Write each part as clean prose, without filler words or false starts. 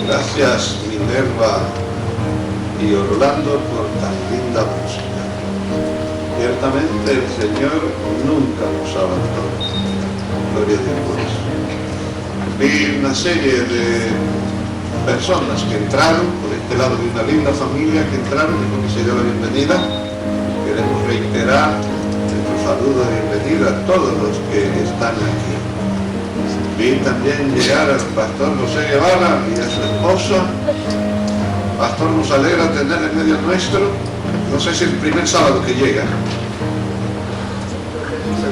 Gracias Minerva y Orlando por tan linda música. Ciertamente el Señor nunca nos abandona. Gloria a Dios por eso. Vi una serie de personas que entraron, por este lado de una linda familia que entraron y con que se dio la bienvenida. Queremos reiterar nuestro saludo de bienvenida a todos los que están aquí. Vi también llegar al pastor José Guevara y a su esposa. Pastor, nos alegra tener en medio nuestro. No sé si es el primer sábado que llega.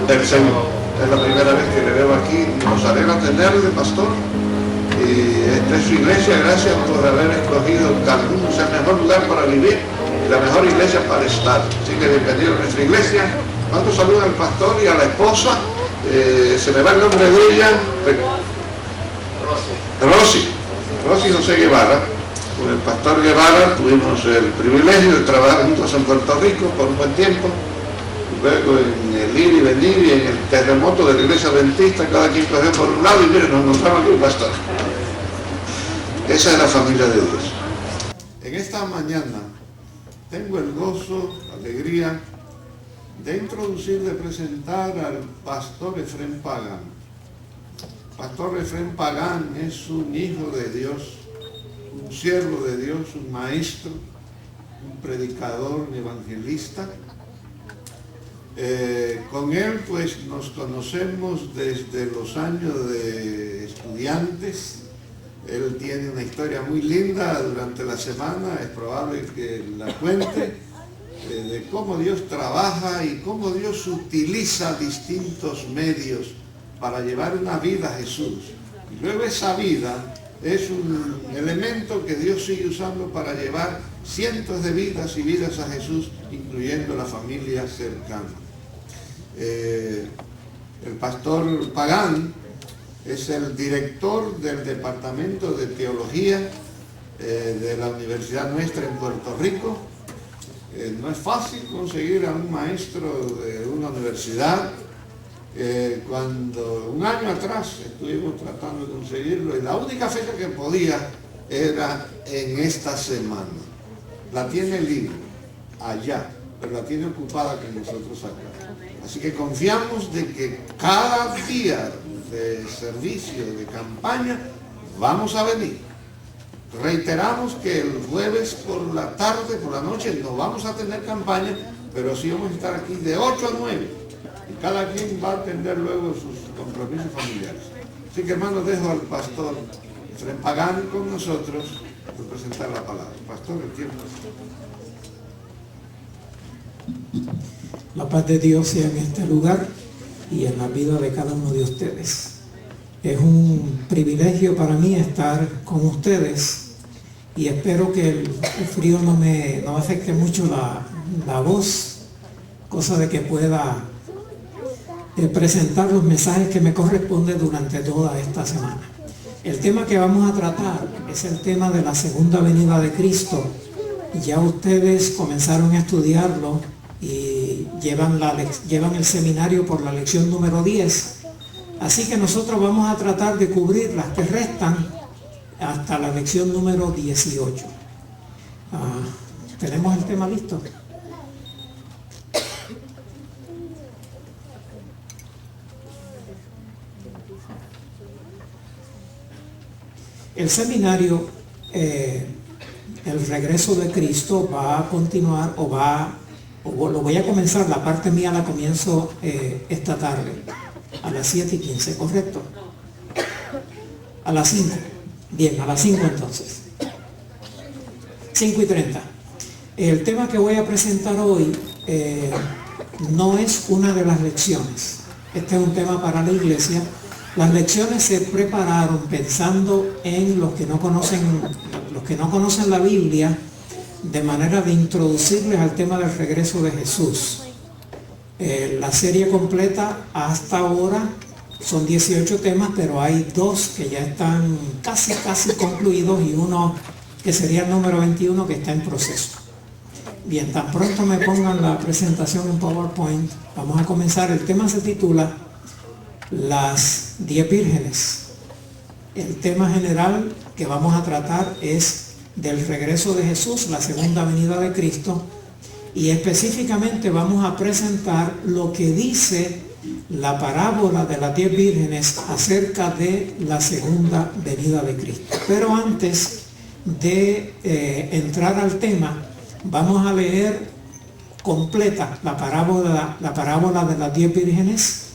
El segundo. Es la primera vez que le veo aquí. Nos alegra tenerle, pastor. Y esta es su iglesia. Gracias por haber escogido Cancún, es el mejor lugar para vivir y la mejor iglesia para estar. Así que bienvenido a nuestra iglesia. Mando saludos al pastor y a la esposa. Se me va el nombre de ella. Rosy José Guevara. Con el pastor Guevara tuvimos el privilegio de trabajar juntos en Puerto Rico por un buen tiempo. Luego en el ir y venir y en el terremoto de la iglesia adventista, cada quien cogió por un lado y miren, nos encontramos aquí un pastor. Esa es la familia de Dios. En esta mañana tengo el gozo, la alegría de introducir, de presentar al pastor Efrén Pagán. Pastor Efrén Pagán es un hijo de Dios, un siervo de Dios, un maestro, un predicador, un evangelista. Con él pues nos conocemos desde los años de estudiantes. Él tiene una historia muy linda durante la semana, es probable que la cuente, de cómo Dios trabaja y cómo Dios utiliza distintos medios para llevar una vida a Jesús. Y luego esa vida es un elemento que Dios sigue usando para llevar cientos de vidas y vidas a Jesús, incluyendo la familia cercana. El pastor Pagán es el director del Departamento de Teología de la Universidad nuestra en Puerto Rico. No es fácil conseguir a un maestro de una universidad. Cuando un año atrás estuvimos tratando de conseguirlo y la única fecha que podía era en esta semana. La tiene libre allá, pero la tiene ocupada con nosotros acá. Así que confiamos de que cada día de servicio, de campaña, vamos a venir. Reiteramos que el jueves por la tarde, por la noche, no vamos a tener campaña, pero sí vamos a estar aquí de 8 a 9. Y cada quien va a atender luego sus compromisos familiares. Así que hermanos, dejo al pastor Efrén Pagán con nosotros por presentar la palabra. Pastor, el tiempo. La paz de Dios sea en este lugar y en la vida de cada uno de ustedes. Es un privilegio para mí estar con ustedes y espero que el frío no me afecte mucho la voz, cosa de que pueda presentar los mensajes que me corresponden durante toda esta semana. El tema que vamos a tratar es el tema de la segunda venida de Cristo. Ya ustedes comenzaron a estudiarlo y llevan el seminario por la lección número 10. Así que nosotros vamos a tratar de cubrir las que restan hasta la lección número 18. ¿Tenemos el tema listo? El seminario, el regreso de Cristo, va a continuar lo voy a comenzar, la parte mía la comienzo esta tarde, a las 7:15, ¿correcto? A las 5. Bien, a las 5 entonces. 5:30. El tema que voy a presentar hoy no es una de las lecciones. Este es un tema para la iglesia. Las lecciones se prepararon pensando en los que no conocen la Biblia, de manera de introducirles al tema del regreso de Jesús. La serie completa hasta ahora son 18 temas, pero hay 2 que ya están casi concluidos y uno que sería el número 21 que está en proceso. Bien, tan pronto me pongan la presentación en PowerPoint, vamos a comenzar. El tema se titula Las 10 vírgenes. El tema general que vamos a tratar es del regreso de Jesús, la segunda venida de Cristo, y específicamente vamos a presentar lo que dice la parábola de las 10 vírgenes acerca de la segunda venida de Cristo. Pero antes de entrar al tema, vamos a leer completa la parábola de las 10 vírgenes.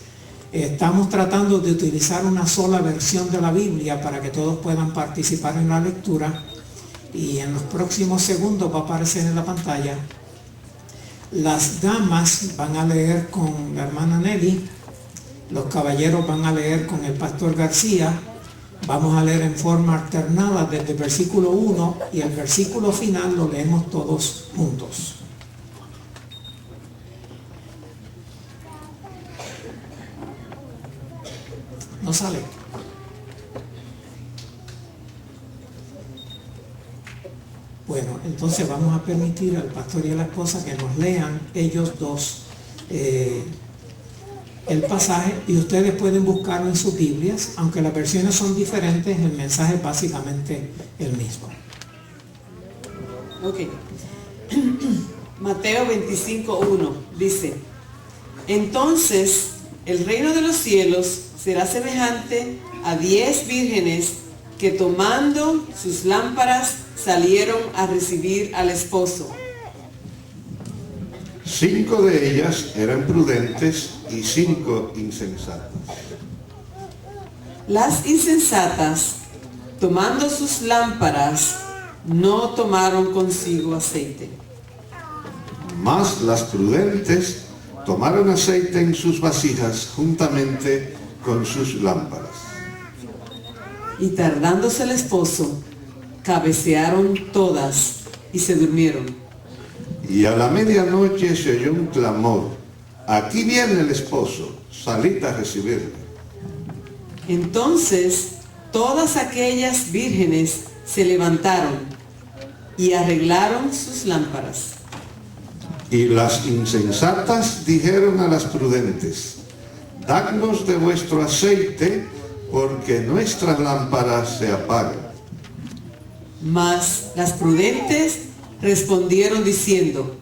Estamos tratando de utilizar una sola versión de la Biblia para que todos puedan participar en la lectura, y en los próximos segundos va a aparecer en la pantalla. Las damas van a leer con la hermana Nelly, los caballeros van a leer con el pastor García. Vamos a leer en forma alternada desde el versículo 1 y el versículo final lo leemos todos juntos. No sale. Bueno, entonces vamos a permitir al pastor y a la esposa que nos lean ellos dos el pasaje, y ustedes pueden buscarlo en sus Biblias. Aunque las versiones son diferentes, el mensaje es básicamente el mismo. Ok. Mateo 25:1 dice: entonces el reino de los cielos será semejante a 10 vírgenes que, tomando sus lámparas, salieron a recibir al esposo. 5 de ellas eran prudentes y 5 insensatas. Las insensatas, tomando sus lámparas, no tomaron consigo aceite. Mas las prudentes tomaron aceite en sus vasijas juntamente con sus lámparas. Y tardándose el esposo, cabecearon todas y se durmieron. Y a la medianoche se oyó un clamor: aquí viene el esposo, salid a recibirle. Entonces todas aquellas vírgenes se levantaron y arreglaron sus lámparas. Y las insensatas dijeron a las prudentes: dadnos de vuestro aceite, porque nuestras lámparas se apagan. Mas las prudentes respondieron diciendo: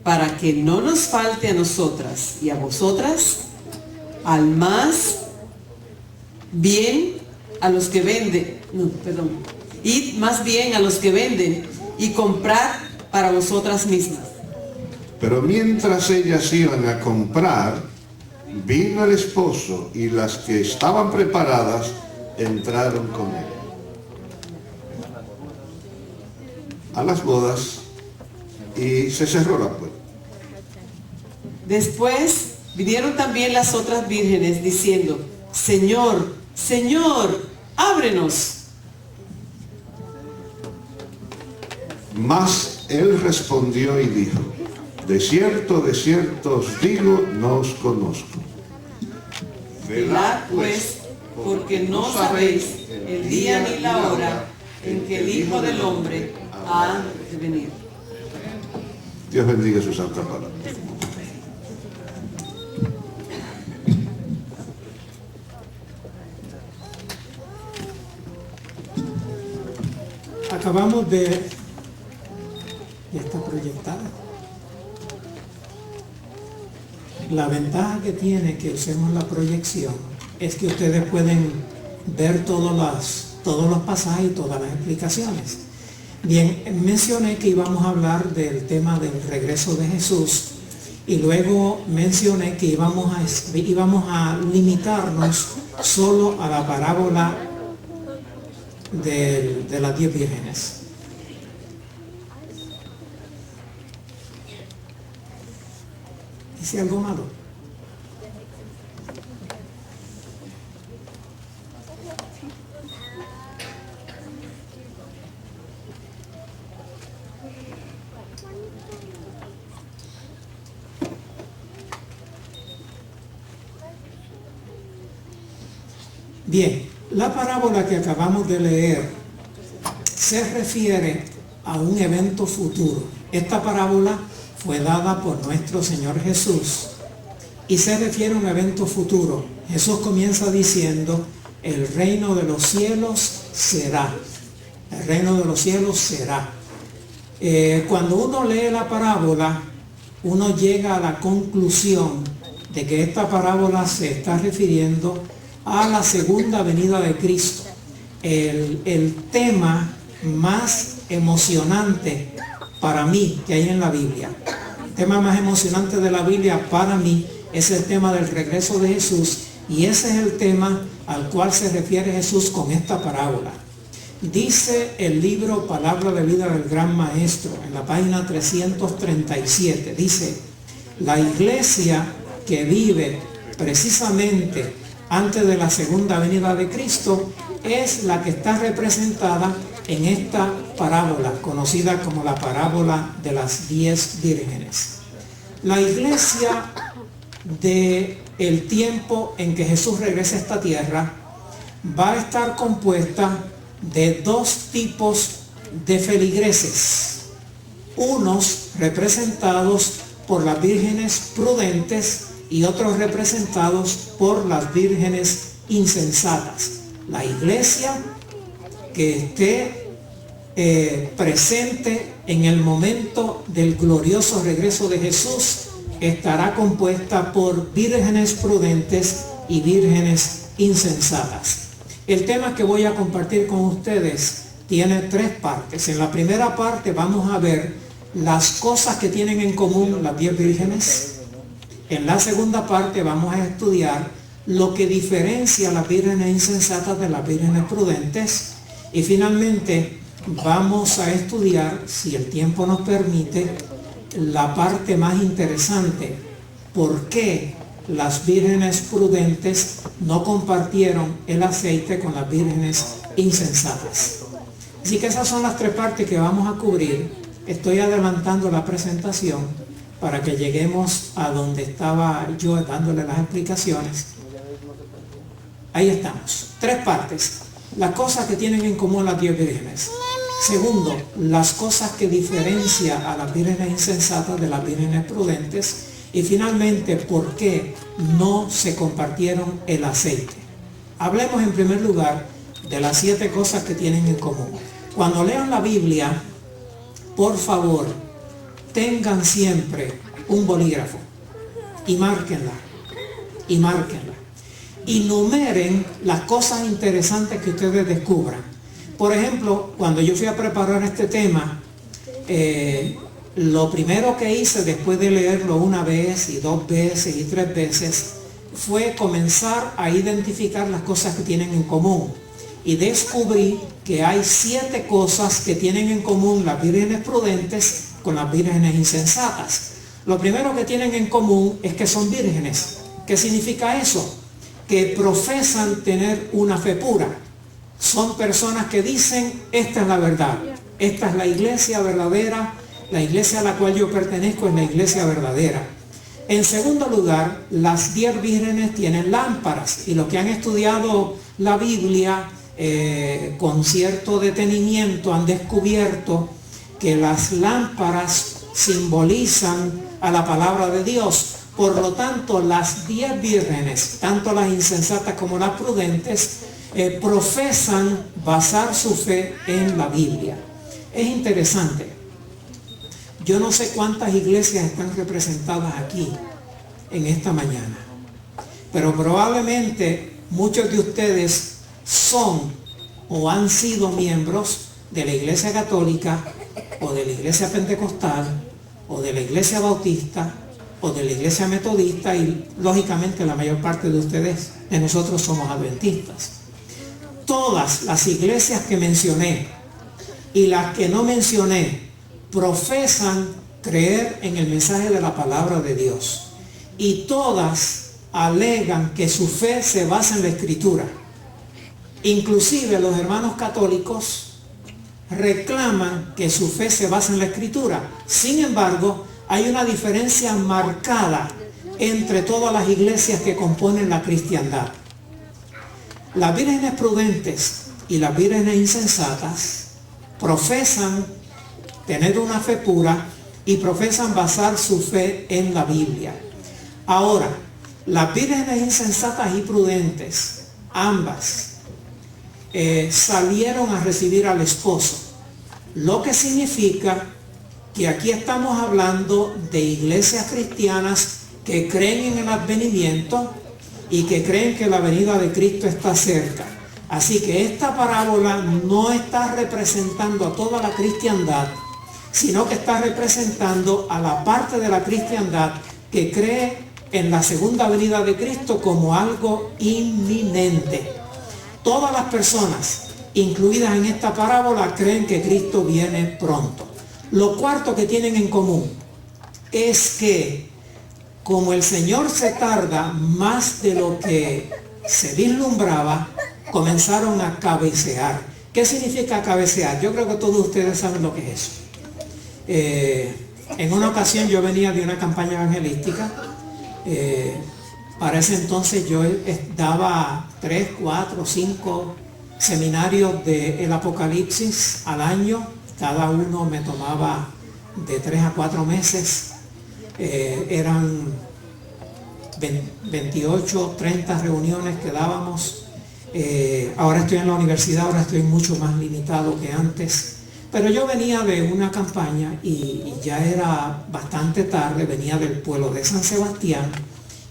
para que no nos falte a nosotras y a vosotras, al más bien a los que venden, id más bien a los que venden y comprad para vosotras mismas. Pero mientras ellas iban a comprar, vino el esposo, y las que estaban preparadas entraron con él a las bodas, y se cerró la puerta. Después vinieron también las otras vírgenes diciendo: Señor, Señor, ábrenos. Mas él respondió y dijo: de cierto os digo, no os conozco. Velad pues, porque no sabéis el día ni la hora en que el Hijo del Hombre ha de venir. Dios bendiga su santa palabra. Acabamos de... Ya está proyectada. La ventaja que tiene que usemos la proyección es que ustedes pueden ver todos los pasajes y todas las explicaciones. Bien, mencioné que íbamos a hablar del tema del regreso de Jesús, y luego mencioné que íbamos a limitarnos solo a la parábola de las 10 vírgenes. ¿Hice algo malo? Bien, la parábola que acabamos de leer se refiere a un evento futuro. Esta parábola fue dada por nuestro Señor Jesús y se refiere a un evento futuro. Jesús comienza diciendo: el reino de los cielos será. El reino de los cielos será. Cuando uno lee la parábola, uno llega a la conclusión de que esta parábola se está refiriendo a la segunda venida de Cristo. El tema más emocionante para mí que hay en la Biblia. El tema más emocionante de la Biblia para mí es el tema del regreso de Jesús, y ese es el tema al cual se refiere Jesús con esta parábola. Dice el libro Palabra de Vida del Gran Maestro, en la página 337, dice: la iglesia que vive precisamente antes de la segunda venida de Cristo es la que está representada en esta parábola, conocida como la parábola de las 10 vírgenes. La iglesia del tiempo en que Jesús regrese a esta tierra va a estar compuesta de dos tipos de feligreses, unos representados por las vírgenes prudentes y otros representados por las vírgenes insensatas. La iglesia que esté presente en el momento del glorioso regreso de Jesús estará compuesta por vírgenes prudentes y vírgenes insensatas. El tema que voy a compartir con ustedes tiene 3 partes. En la primera parte vamos a ver las cosas que tienen en común las 10 vírgenes. En la segunda parte vamos a estudiar lo que diferencia a las vírgenes insensatas de las vírgenes prudentes. Y finalmente vamos a estudiar, si el tiempo nos permite, la parte más interesante: ¿por qué las vírgenes prudentes no compartieron el aceite con las vírgenes insensatas? Así que esas son las 3 partes que vamos a cubrir. Estoy adelantando la presentación para que lleguemos a donde estaba yo dándole las explicaciones. Ahí estamos. 3 partes. Las cosas que tienen en común las 10 vírgenes. Segundo, las cosas que diferencian a las vírgenes insensatas de las vírgenes prudentes. Y finalmente, ¿por qué no se compartieron el aceite? Hablemos en primer lugar de las 7 cosas que tienen en común. Cuando lean la Biblia, por favor, tengan siempre un bolígrafo y márquenla, y márquenla. Y numeren las cosas interesantes que ustedes descubran. Por ejemplo, cuando yo fui a preparar este tema, lo primero que hice después de leerlo 1 vez y 2 veces y 3 veces fue comenzar a identificar las cosas que tienen en común. Y descubrí que hay 7 cosas que tienen en común las vírgenes prudentes con las vírgenes insensatas. Lo primero que tienen en común es que son vírgenes. ¿Qué significa eso? Que profesan tener una fe pura. Son personas que dicen: esta es la verdad, esta es la iglesia verdadera, la iglesia a la cual yo pertenezco es la iglesia verdadera. En segundo lugar, las 10 vírgenes tienen lámparas, y los que han estudiado la Biblia con cierto detenimiento han descubierto que las lámparas simbolizan a la palabra de Dios. Por lo tanto, las 10 vírgenes, tanto las insensatas como las prudentes, profesan basar su fe en la Biblia. Es interesante. Yo no sé cuántas iglesias están representadas aquí en esta mañana, pero probablemente muchos de ustedes son o han sido miembros de la iglesia católica, o de la iglesia pentecostal, o de la iglesia bautista, o de la iglesia metodista, y lógicamente la mayor parte de ustedes, de nosotros, somos adventistas. Todas las iglesias que mencioné y las que no mencioné profesan creer en el mensaje de la palabra de Dios, y todas alegan que su fe se basa en la Escritura. Inclusive los hermanos católicos reclaman que su fe se basa en la Escritura. Sin embargo, hay una diferencia marcada entre todas las iglesias que componen la cristiandad. Las vírgenes prudentes y las vírgenes insensatas profesan tener una fe pura y profesan basar su fe en la Biblia. Ahora, las vírgenes insensatas y prudentes, ambas, salieron a recibir al esposo. Lo que significa que aquí estamos hablando de iglesias cristianas que creen en el advenimiento y que creen que la venida de Cristo está cerca. Así que esta parábola no está representando a toda la cristiandad, sino que está representando a la parte de la cristiandad que cree en la segunda venida de Cristo como algo inminente. Todas las personas incluidas en esta parábola creen que Cristo viene pronto. Lo cuarto que tienen en común es que como el Señor se tarda más de lo que se vislumbraba, comenzaron a cabecear. ¿Qué significa cabecear? Yo creo que todos ustedes saben lo que es eso. En una ocasión yo venía de una campaña evangelística. Para ese entonces yo daba 3, 4, 5 seminarios del Apocalipsis al año. Cada uno me tomaba de 3 a 4 meses. Eran 28, 30 reuniones que dábamos. Ahora estoy en la universidad, ahora estoy mucho más limitado que antes. Pero yo venía de una campaña y ya era bastante tarde, venía del pueblo de San Sebastián,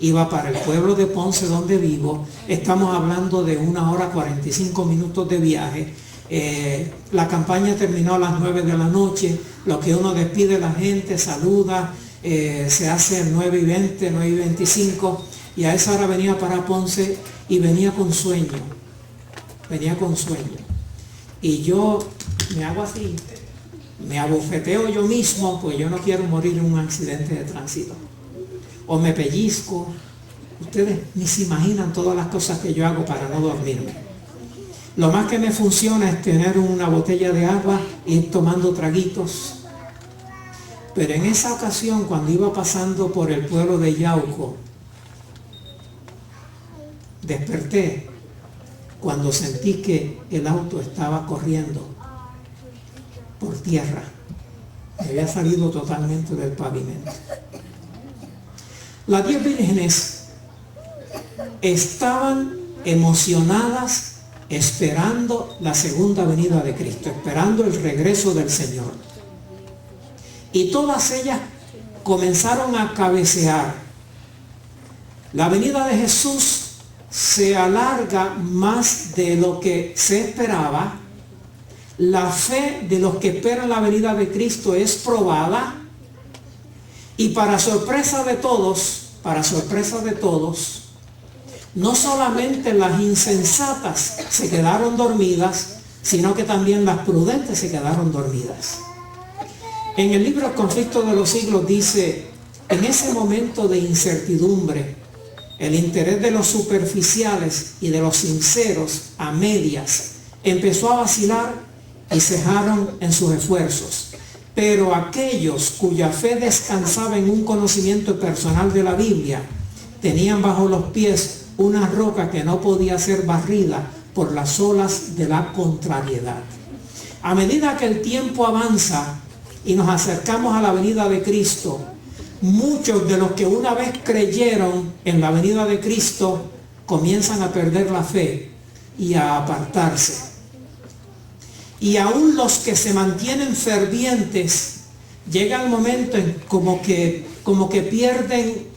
iba para el pueblo de Ponce donde vivo. Estamos hablando de 1 hora 45 minutos de viaje. La campaña terminó a las 9 de la noche, lo que uno despide a la gente, saluda, se hace 9 y 20, 9 y 25, y a esa hora venía para Ponce y venía con sueño. Y yo me hago así, me abofeteo yo mismo, pues yo no quiero morir en un accidente de tránsito. O me pellizco. Ustedes ni se imaginan todas las cosas que yo hago para no dormirme. Lo más que me funciona es tener una botella de agua y ir tomando traguitos. Pero en esa ocasión, cuando iba pasando por el pueblo de Yauco, desperté cuando sentí que el auto estaba corriendo por tierra. Me había salido totalmente del pavimento. Las 10 vírgenes estaban emocionadas esperando la segunda venida de Cristo, esperando el regreso del Señor. Y todas ellas comenzaron a cabecear. La venida de Jesús se alarga más de lo que se esperaba. La fe de los que esperan la venida de Cristo es probada. Y para sorpresa de todos, no solamente las insensatas se quedaron dormidas, sino que también las prudentes se quedaron dormidas. En el libro El conflicto de los siglos dice, en ese momento de incertidumbre, el interés de los superficiales y de los sinceros a medias empezó a vacilar y cejaron en sus esfuerzos. Pero aquellos cuya fe descansaba en un conocimiento personal de la Biblia, tenían bajo los pies una roca que no podía ser barrida por las olas de la contrariedad. A medida que el tiempo avanza y nos acercamos a la venida de Cristo, muchos de los que una vez creyeron en la venida de Cristo comienzan a perder la fe y a apartarse. Y aún los que se mantienen fervientes, llega el momento en como que pierden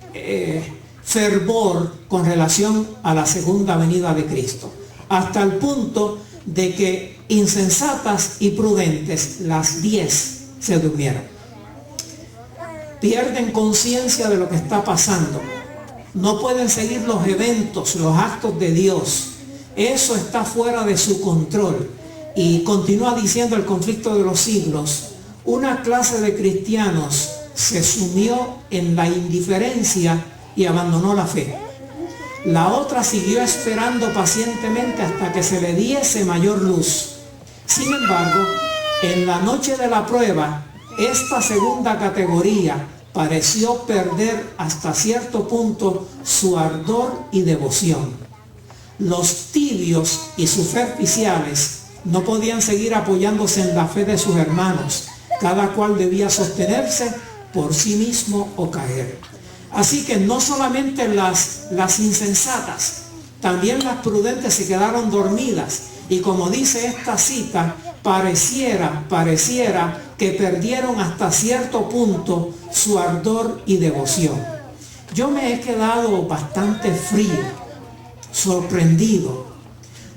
fervor con relación a la segunda venida de Cristo, hasta el punto de que insensatas y prudentes, las 10 se durmieron. Pierden conciencia de lo que está pasando. No pueden seguir los eventos, los actos de Dios. Eso está fuera de su control. Y continúa diciendo el conflicto de los siglos, una clase de cristianos se sumió en la indiferencia y abandonó la fe. La otra siguió esperando pacientemente hasta que se le diese mayor luz. Sin embargo, en la noche de la prueba, esta segunda categoría pareció perder hasta cierto punto su ardor y devoción. Los tibios y superficiales no podían seguir apoyándose en la fe de sus hermanos. Cada cual debía sostenerse por sí mismo o caer. Así que no solamente las insensatas, también las prudentes se quedaron dormidas. Y como dice esta cita, pareciera que perdieron hasta cierto punto su ardor y devoción. Yo me he quedado bastante frío, sorprendido.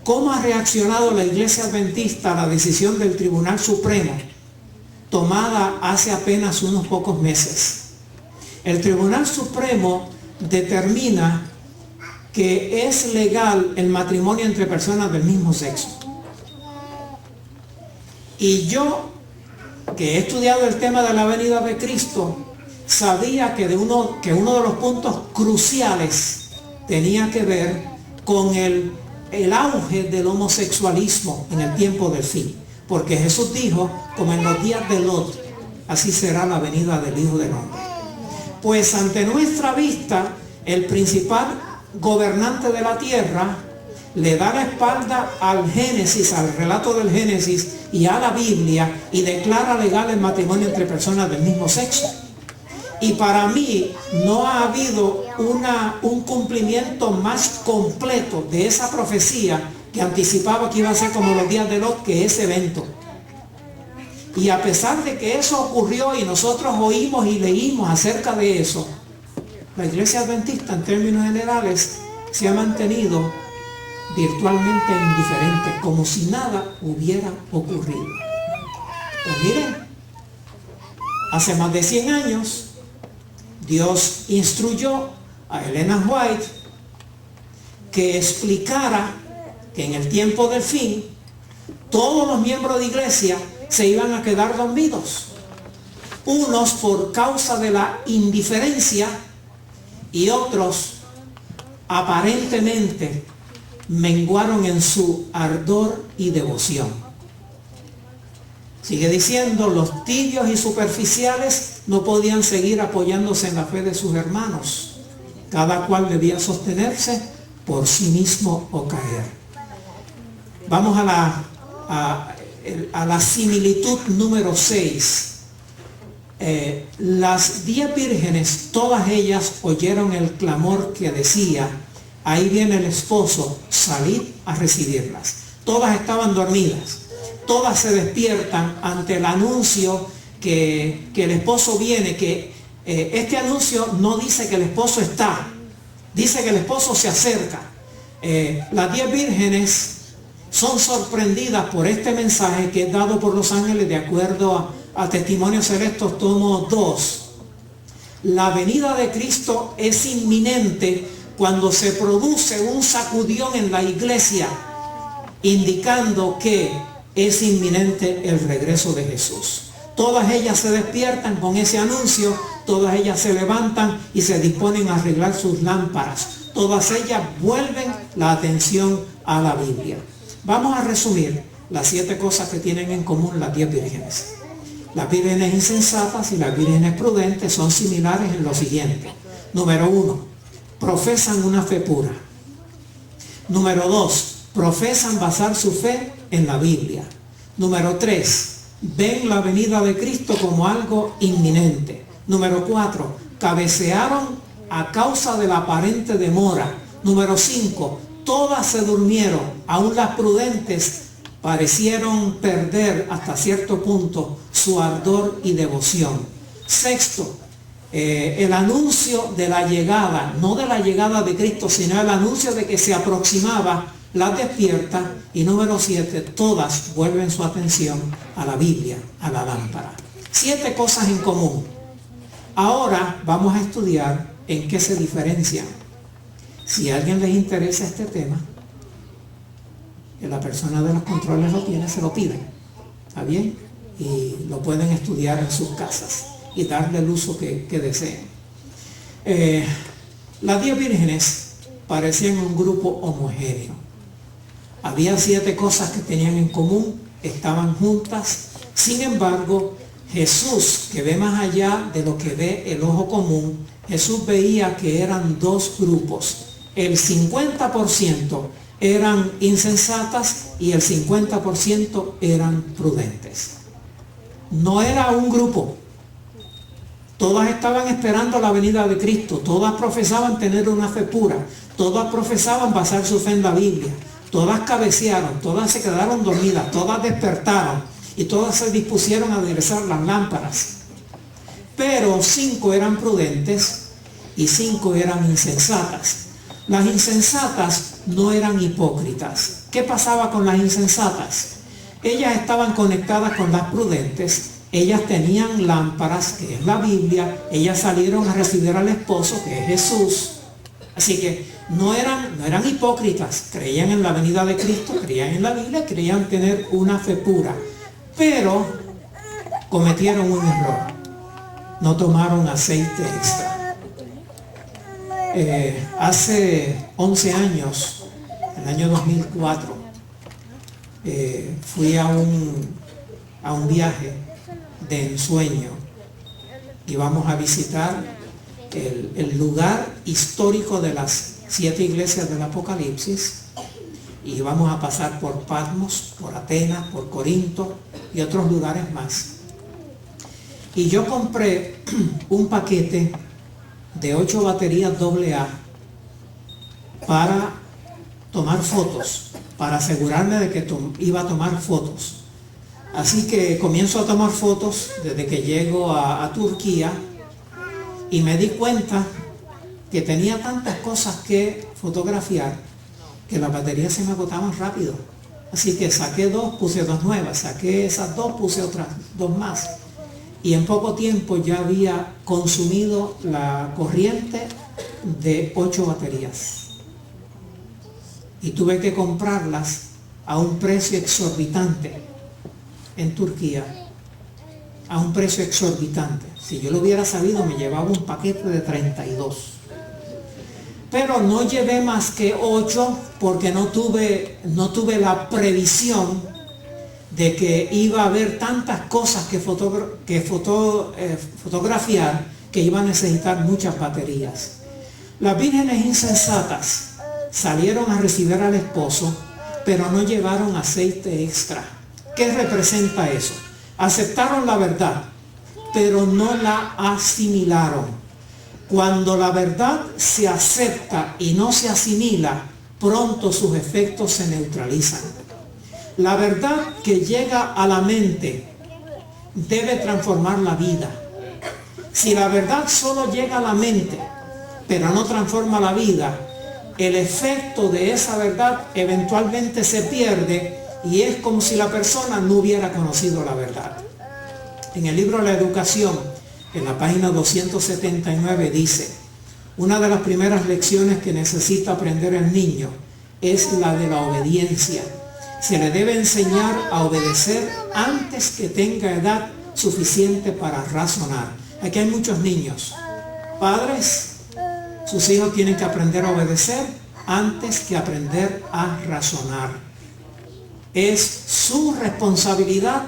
¿Cómo ha reaccionado la Iglesia Adventista a la decisión del Tribunal Supremo tomada hace apenas unos pocos meses? El Tribunal Supremo determina que es legal el matrimonio entre personas del mismo sexo. Y yo, que he estudiado el tema de la venida de Cristo, sabía que uno de los puntos cruciales tenía que ver con el auge del homosexualismo en el tiempo del fin. Porque Jesús dijo, como en los días de Lot, así será la venida del Hijo del Hombre. Pues ante nuestra vista, el principal gobernante de la tierra le da la espalda al Génesis, al relato del Génesis y a la Biblia, y declara legal el matrimonio entre personas del mismo sexo. Y para mí no ha habido un cumplimiento más completo de esa profecía que anticipaba que iba a ser como los días de Lot, que ese evento. Y a pesar de que eso ocurrió y nosotros oímos y leímos acerca de eso, la Iglesia Adventista en términos generales se ha mantenido virtualmente indiferente, como si nada hubiera ocurrido. Pues miren, hace más de 100 años, Dios instruyó a Elena White que explicara que en el tiempo del fin, todos los miembros de iglesia se iban a quedar dormidos. Unos por causa de la indiferencia y otros aparentemente menguaron en su ardor y devoción. Sigue diciendo, los tibios y superficiales no podían seguir apoyándose en la fe de sus hermanos. Cada cual debía sostenerse por sí mismo o caer. Vamos a la similitud número 6. Las 10 vírgenes, todas ellas oyeron el clamor que decía, ahí viene el esposo, salid a recibirlas. Todas estaban dormidas. Todas se despiertan ante el anuncio que el esposo viene, que este anuncio no dice que el esposo está, dice que el esposo se acerca. Las 10 vírgenes son sorprendidas por este mensaje que es dado por los ángeles de acuerdo a Testimonios Celestos, tomo 2. La venida de Cristo es inminente cuando se produce un sacudión en la iglesia, indicando que es inminente el regreso de Jesús. Todas ellas se despiertan con ese anuncio, todas ellas se levantan y se disponen a arreglar sus lámparas. Todas ellas vuelven la atención a la Biblia. Vamos a resumir las 7 cosas que tienen en común las 10 vírgenes. Las vírgenes insensatas y las vírgenes prudentes son similares en lo siguiente. Número 1, profesan una fe pura. Número 2, profesan basar su fe en la Biblia. Número 3, ven la venida de Cristo como algo inminente. Número 4, cabecearon a causa de la aparente demora. Número 5, todas se durmieron, aún las prudentes parecieron perder hasta cierto punto su ardor y devoción. Sexto, el anuncio de la llegada, no de la llegada de Cristo, sino el anuncio de que se aproximaba, las despierta. Y número 7, todas vuelven su atención a la Biblia, a la lámpara. 7 cosas en común. Ahora vamos a estudiar en qué se diferencian. Si a alguien les interesa este tema, que la persona de los controles lo tiene, se lo piden. ¿Está bien? Y lo pueden estudiar en sus casas y darle el uso que deseen. Las 10 vírgenes parecían un grupo homogéneo. Había 7 cosas que tenían en común, estaban juntas. Sin embargo, Jesús, que ve más allá de lo que ve el ojo común, Jesús veía que eran 2 grupos. El 50% eran insensatas y el 50% eran prudentes. No era un grupo. Todas estaban esperando la venida de Cristo. Todas profesaban tener una fe pura. Todas profesaban basar su fe en la Biblia. todas cabecearon, todas se quedaron dormidas, todas despertaron y todas se dispusieron a aderezar las lámparas. Pero 5 eran prudentes y 5 eran insensatas. Las insensatas no eran hipócritas. ¿Qué pasaba con las insensatas? Ellas estaban conectadas con las prudentes, ellas tenían lámparas, que es la Biblia, ellas salieron a recibir al esposo, que es Jesús. Así que no eran hipócritas, creían en la venida de Cristo, creían en la Biblia, creían tener una fe pura, pero cometieron un error, no tomaron aceite extra. Hace 11 años, en el año 2004, fui a un viaje de ensueño. Íbamos a visitar el lugar histórico de las 7 iglesias del Apocalipsis. Y íbamos a pasar por Patmos, por Atenas, por Corinto y otros lugares más. Y yo compré un paquete de 8 baterías AA para tomar fotos, para asegurarme de que iba a tomar fotos. Así que comienzo a tomar fotos desde que llego a Turquía y me di cuenta que tenía tantas cosas que fotografiar que las baterías se me agotaban rápido. Así que saqué 2, puse 2 nuevas, saqué esas 2, puse otras 2 más. Y en poco tiempo ya había consumido la corriente de 8 baterías. Y tuve que comprarlas a un precio exorbitante en Turquía, a un precio exorbitante. Si yo lo hubiera sabido, me llevaba un paquete de 32. Pero no llevé más que 8 porque no tuve la previsión de que iba a haber tantas cosas que fotografiar que iba a necesitar muchas baterías. Las vírgenes insensatas salieron a recibir al esposo, pero no llevaron aceite extra. ¿Qué representa eso? Aceptaron la verdad, pero no la asimilaron. Cuando la verdad se acepta y no se asimila, pronto sus efectos se neutralizan. La verdad que llega a la mente debe transformar la vida. Si la verdad solo llega a la mente, pero no transforma la vida, el efecto de esa verdad eventualmente se pierde y es como si la persona no hubiera conocido la verdad. En el libro La Educación, en la página 279 dice: una de las primeras lecciones que necesita aprender el niño es la de la obediencia. Se le debe enseñar a obedecer antes que tenga edad suficiente para razonar. Aquí hay muchos niños. Padres, sus hijos tienen que aprender a obedecer antes que aprender a razonar. Es su responsabilidad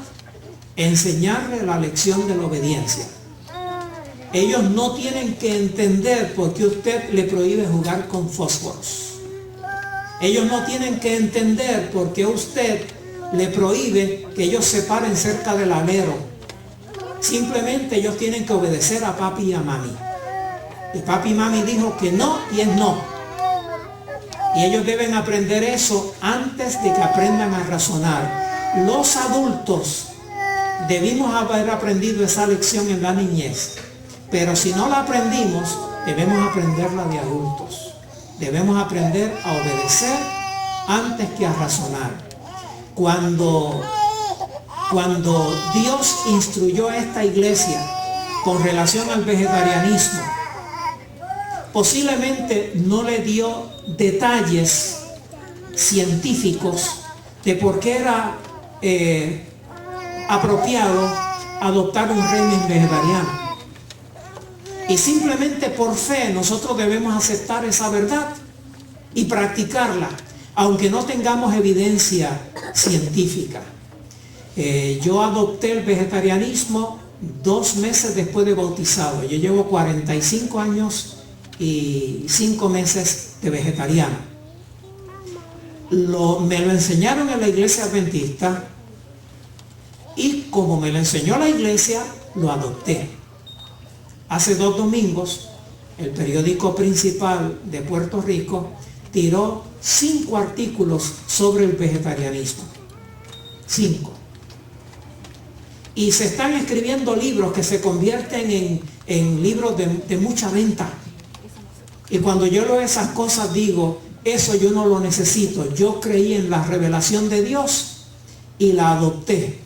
enseñarle la lección de la obediencia. Ellos no tienen que entender por qué usted le prohíbe jugar con fósforos. Ellos no tienen que entender por qué usted le prohíbe que ellos se paren cerca del alero. Simplemente ellos tienen que obedecer a papi y a mami. Y papi y mami dijo que no y es no. Y ellos deben aprender eso antes de que aprendan a razonar. Los adultos debimos haber aprendido esa lección en la niñez. Pero si no la aprendimos, debemos aprenderla de adultos. Debemos aprender a obedecer antes que a razonar. Cuando Dios instruyó a esta iglesia con relación al vegetarianismo, posiblemente no le dio detalles científicos de por qué era apropiado adoptar un régimen vegetariano. Y simplemente por fe nosotros debemos aceptar esa verdad y practicarla, aunque no tengamos evidencia científica. Yo adopté el vegetarianismo 2 meses después de bautizado. Yo llevo 45 años y 5 meses de vegetariano. Me lo enseñaron en la iglesia adventista y como me lo enseñó la iglesia, lo adopté. Hace 2 domingos, el periódico principal de Puerto Rico tiró 5 artículos sobre el vegetarianismo. 5. Y se están escribiendo libros que se convierten en libros de mucha venta. Y cuando yo leo esas cosas digo, eso yo no lo necesito. Yo creí en la revelación de Dios y la adopté.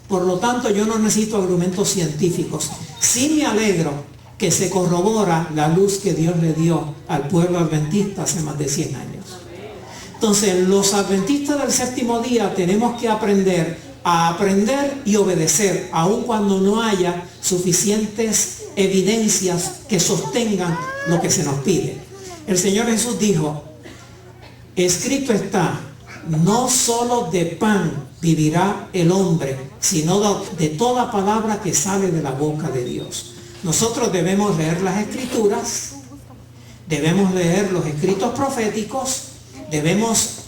Por lo tanto, yo no necesito argumentos científicos. Sí me alegro que se corrobora la luz que Dios le dio al pueblo adventista hace más de 100 años. Entonces, los adventistas del séptimo día tenemos que aprender a aprender y obedecer, aun cuando no haya suficientes evidencias que sostengan lo que se nos pide. El Señor Jesús dijo, escrito está, no solo de pan vivirá el hombre, sino de toda palabra que sale de la boca de Dios. Nosotros debemos leer las Escrituras, debemos leer los escritos proféticos, debemos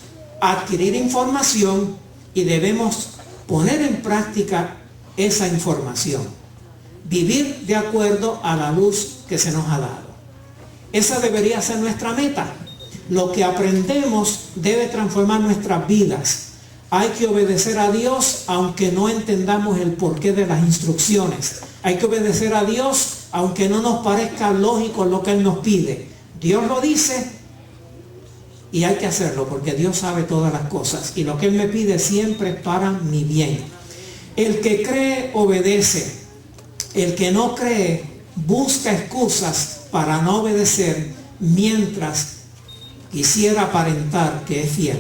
adquirir información y debemos poner en práctica esa información. Vivir de acuerdo a la luz que se nos ha dado. Esa debería ser nuestra meta. Lo que aprendemos debe transformar nuestras vidas. Hay que obedecer a Dios aunque no entendamos el porqué de las instrucciones. Hay que obedecer a Dios aunque no nos parezca lógico lo que Él nos pide. Dios lo dice y hay que hacerlo porque Dios sabe todas las cosas. Y lo que Él me pide siempre es para mi bien. El que cree, obedece. El que no cree, busca excusas para no obedecer mientras quisiera aparentar que es fiel.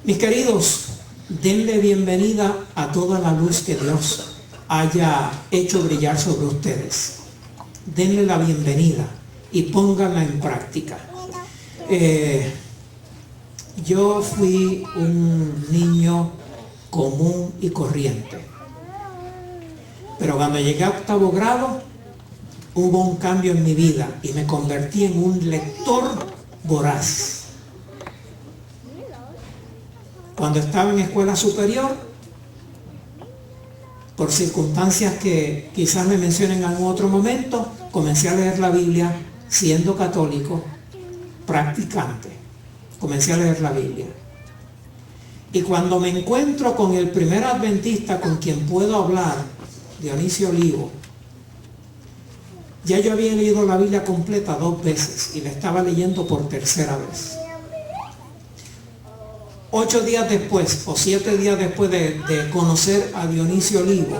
Mis queridos, denle bienvenida a toda la luz que Dios haya hecho brillar sobre ustedes. Denle la bienvenida y pónganla en práctica. Yo fui un niño común y corriente. Pero cuando llegué a 8º grado, hubo un cambio en mi vida y me convertí en un lector voraz. Cuando estaba en escuela superior, por circunstancias que quizás me mencionen en algún otro momento, comencé a leer la Biblia siendo católico, practicante. Comencé a leer la Biblia. Y cuando me encuentro con el primer adventista con quien puedo hablar, Dionisio Olivo, ya yo había leído la Biblia completa 2 veces y la estaba leyendo por 3ª vez. 8 días después o 7 días después de conocer a Dionisio Olivo,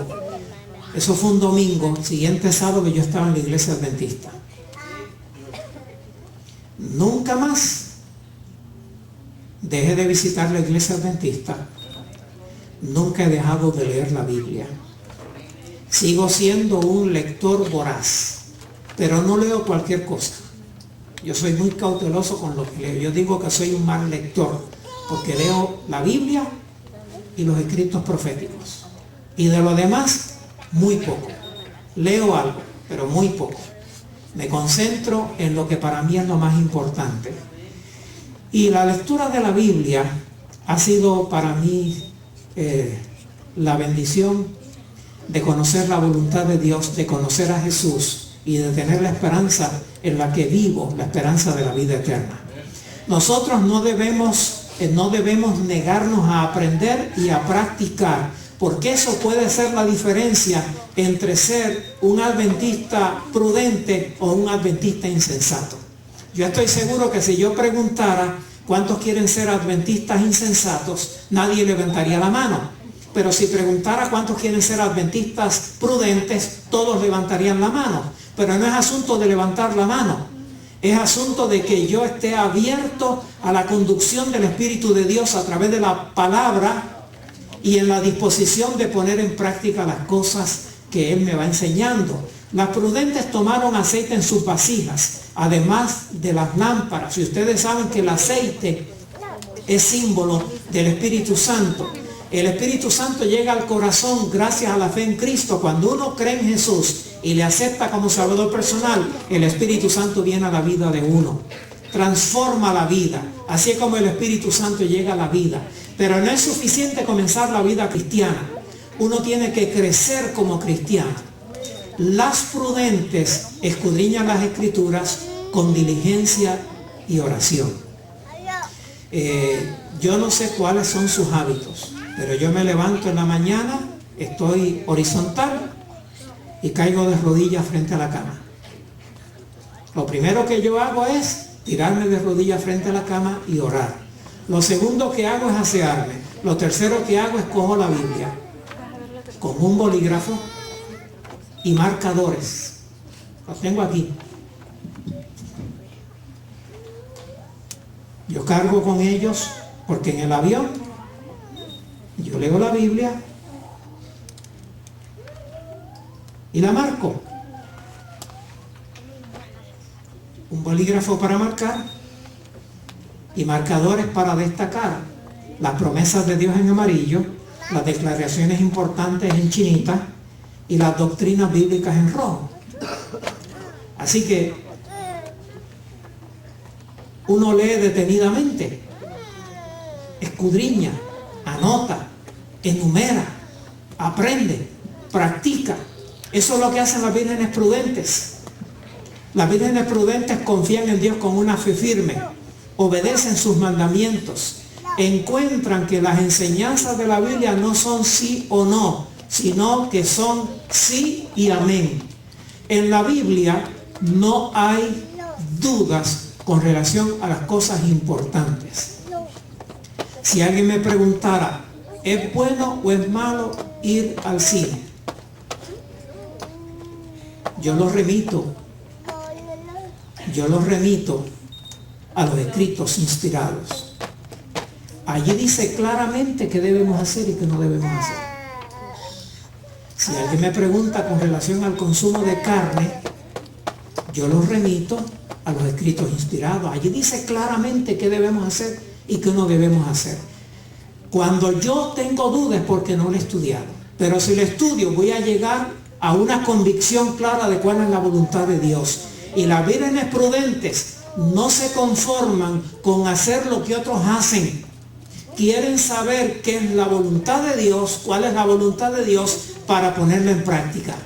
eso fue un domingo, siguiente sábado yo estaba en la iglesia adventista. Nunca más dejé de visitar la iglesia adventista. Nunca he dejado de leer la Biblia. Sigo siendo un lector voraz, pero no leo cualquier cosa. Yo soy muy cauteloso con lo que leo. Yo digo que soy un mal lector, porque leo la Biblia y los escritos proféticos. Y de lo demás, muy poco. Leo algo, pero muy poco. Me concentro en lo que para mí es lo más importante. Y la lectura de la Biblia ha sido para mí la bendición de conocer la voluntad de Dios, de conocer a Jesús y de tener la esperanza en la que vivo, la esperanza de la vida eterna. Nosotros no debemos negarnos a aprender y a practicar, porque eso puede ser la diferencia entre ser un adventista prudente o un adventista insensato. Yo estoy seguro que si yo preguntara cuántos quieren ser adventistas insensatos, nadie levantaría la mano. Pero si preguntara cuántos quieren ser adventistas prudentes, todos levantarían la mano. Pero no es asunto de levantar la mano. Es asunto de que yo esté abierto a la conducción del Espíritu de Dios a través de la palabra y en la disposición de poner en práctica las cosas que Él me va enseñando. Las prudentes tomaron aceite en sus vasijas, además de las lámparas. Y ustedes saben que el aceite es símbolo del Espíritu Santo. El Espíritu Santo llega al corazón gracias a la fe en Cristo. Cuando uno cree en Jesús y le acepta como Salvador personal, el Espíritu Santo viene a la vida de uno. Transforma la vida. Así es como el Espíritu Santo llega a la vida. Pero no es suficiente comenzar la vida cristiana. Uno tiene que crecer como cristiano. Las prudentes escudriñan las Escrituras con diligencia y oración. Yo no sé cuáles son sus hábitos, pero yo me levanto en la mañana, estoy horizontal y caigo de rodillas frente a la cama. Lo primero que yo hago es tirarme de rodillas frente a la cama y orar. Lo segundo que hago es asearme. Lo tercero que hago es cojo la Biblia con un bolígrafo y marcadores. Los tengo aquí. Yo cargo con ellos porque en el avión yo leo la Biblia y la marco. Un bolígrafo para marcar y marcadores para destacar las promesas de Dios en amarillo, las declaraciones importantes en chinita y las doctrinas bíblicas en rojo. Así que uno lee detenidamente, escudriña, anota, enumera, aprende, practica. Eso es lo que hacen las vírgenes prudentes. Las vírgenes prudentes confían en Dios con una fe firme, obedecen sus mandamientos, encuentran que las enseñanzas de la Biblia no son sí o no, sino que son sí y amén. En la Biblia no hay dudas con relación a las cosas importantes. Si alguien me preguntara, ¿es bueno o es malo ir al cine? Yo lo remito a los escritos inspirados. Allí dice claramente qué debemos hacer y qué no debemos hacer. Si alguien me pregunta con relación al consumo de carne, yo lo remito a los escritos inspirados. Allí dice claramente qué debemos hacer y qué no debemos hacer. Cuando yo tengo dudas es porque no lo he estudiado. Pero si lo estudio voy a llegar a una convicción clara de cuál es la voluntad de Dios. Y las vírgenes prudentes no se conforman con hacer lo que otros hacen. Quieren saber qué es la voluntad de Dios, cuál es la voluntad de Dios para ponerla en práctica.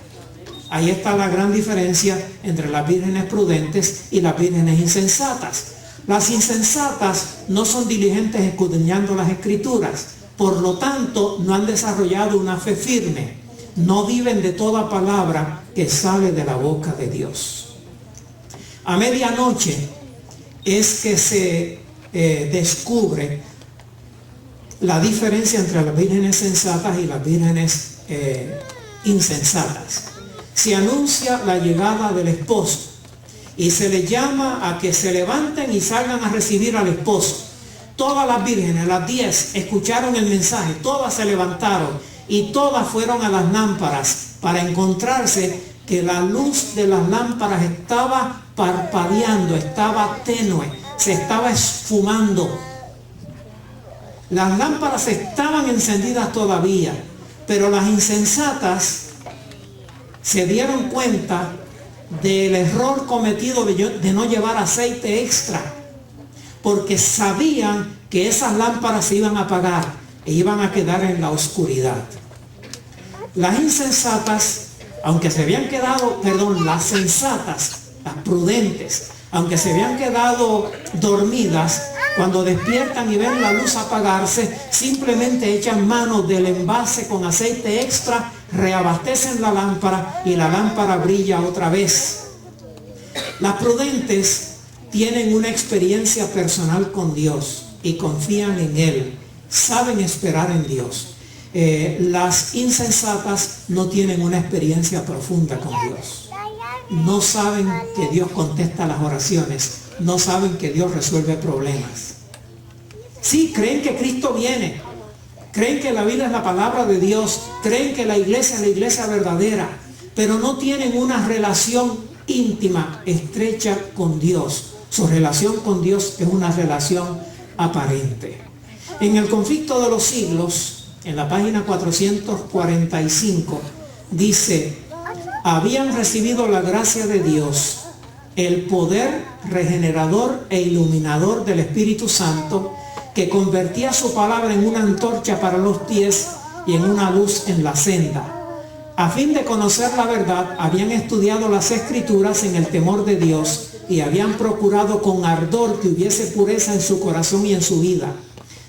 Ahí está la gran diferencia entre las vírgenes prudentes y las vírgenes insensatas. Las insensatas no son diligentes escudriñando las escrituras, por lo tanto no han desarrollado una fe firme, no viven de toda palabra que sale de la boca de Dios. A medianoche es que se descubre la diferencia entre las vírgenes sensatas y las vírgenes insensatas. Se anuncia la llegada del esposo y se les llama a que se levanten y salgan a recibir al esposo. Todas las vírgenes, las 10, escucharon el mensaje, todas se levantaron y todas fueron a las lámparas para encontrarse que la luz de las lámparas estaba parpadeando, estaba tenue, se estaba esfumando. Las lámparas estaban encendidas todavía, pero las insensatas se dieron cuenta del error cometido de no llevar aceite extra, porque sabían que esas lámparas se iban a apagar e iban a quedar en la oscuridad. Las insensatas, aunque se habían quedado, las sensatas, las prudentes, aunque se habían quedado dormidas, cuando despiertan y ven la luz apagarse, simplemente echan mano del envase con aceite extra, reabastecen la lámpara y la lámpara brilla otra vez. Las prudentes tienen una experiencia personal con Dios y confían en Él, saben esperar en Dios. Las insensatas no tienen una experiencia profunda con Dios. No saben que Dios contesta las oraciones, no saben que Dios resuelve problemas. Sí, creen que Cristo viene, creen que la Biblia es la palabra de Dios, creen que la iglesia es la iglesia verdadera, pero no tienen una relación íntima, estrecha con Dios. Su relación con Dios es una relación aparente. En el conflicto de los siglos, en la página 445, dice: habían recibido la gracia de Dios, el poder regenerador e iluminador del Espíritu Santo, que convertía su palabra en una antorcha para los pies y en una luz en la senda. A fin de conocer la verdad, habían estudiado las Escrituras en el temor de Dios y habían procurado con ardor que hubiese pureza en su corazón y en su vida.